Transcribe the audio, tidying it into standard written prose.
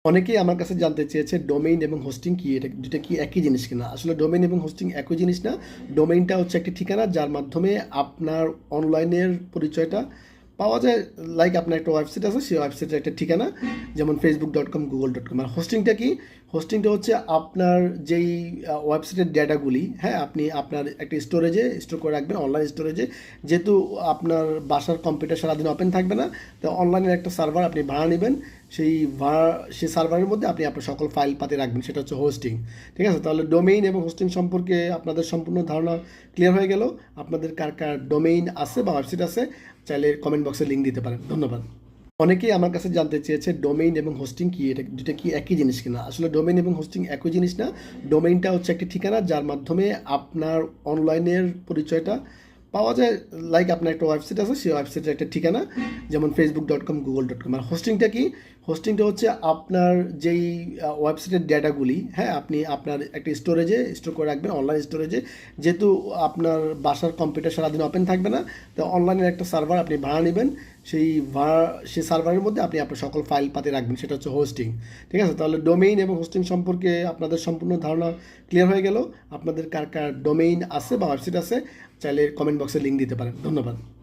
অনেকেই আমার কাছে জানতে চেয়েছে ডোমেইন এবং হোস্টিং কি, এটা দুটা কি একই জিনিস কিনা। আসলে ডোমেইন এবং হোস্টিং একই জিনিস না। ডোমেইনটা হচ্ছে একটি ঠিকানা যার মাধ্যমে আপনার অনলাইনের পরিচয়টা পাওয়া যায়। লাইক আপনার একটা ওয়েবসাইট আছে, সেই ওয়েবসাইটের একটা ঠিকানা, যেমন facebook.com, google.com। আর হোস্টিংটা কি? হোস্টিংটা হচ্ছে আপনার যেই ওয়েবসাইটের ডেটাগুলি, হ্যাঁ, আপনি আপনার একটা স্টোরেজে স্টোর করে রাখবেন, অনলাইন স্টোরেজে। যেহেতু আপনার বাসার কম্পিউটার সারাদিন ওপেন থাকবে না, তো অনলাইনের একটা সার্ভার আপনি ভাড়া নেবেন। সেই ভাড়া, সেই সার্ভারের মধ্যে আপনি আপনার সকল ফাইল পাতি রাখবেন, সেটা হচ্ছে হোস্টিং। ঠিক আছে? তাহলে ডোমেইন এবং হোস্টিং সম্পর্কে আপনাদের সম্পূর্ণ ধারণা ক্লিয়ার হয়ে গেল। আপনাদের কার কার ডোমেইন আছে বা ওয়েবসাইট আছে, চাইলে কমেন্ট বক্সে লিঙ্ক দিতে পারেন। ধন্যবাদ। অনেকেই আমার কাছে জানতে চেয়েছে ডোমেইন এবং হোস্টিং কি, এটা দুটা কি একই জিনিস কিনা। আসলে ডোমেইন এবং হোস্টিং একই জিনিস না। ডোমেইনটা হচ্ছে একটি ঠিকানা যার মাধ্যমে আপনার অনলাইনের পরিচয়টা পাওয়া যায়। লাইক আপনার একটা ওয়েবসাইট আছে, সেই ওয়েবসাইটের একটা ঠিকানা, যেমন facebook.com, google.com। আর হোস্টিংটা কি? হোস্টিংটা হচ্ছে আপনার যেই ওয়েবসাইটের ডেটাগুলি, হ্যাঁ, আপনি আপনার একটা স্টোরেজে স্টোর করে রাখবেন, অনলাইন স্টোরেজে। যেহেতু আপনার বাসার কম্পিউটার সারাদিন ওপেন থাকবে না, তো অনলাইনের একটা সার্ভার আপনি ভাড়া নেবেন। সেই ভাড়া, সেই সার্ভারের মধ্যে আপনি আপনার সকল ফাইল পাতি রাখবেন, সেটা হচ্ছে হোস্টিং। ঠিক আছে? তাহলে ডোমেইন এবং হোস্টিং সম্পর্কে আপনাদের সম্পূর্ণ ধারণা ক্লিয়ার হয়ে গেল। আপনাদের কার কার ডোমেইন আছে বা ওয়েবসাইট আছে, চাইলে কমেন্ট বক্সে লিঙ্ক দিতে পারেন। ধন্যবাদ।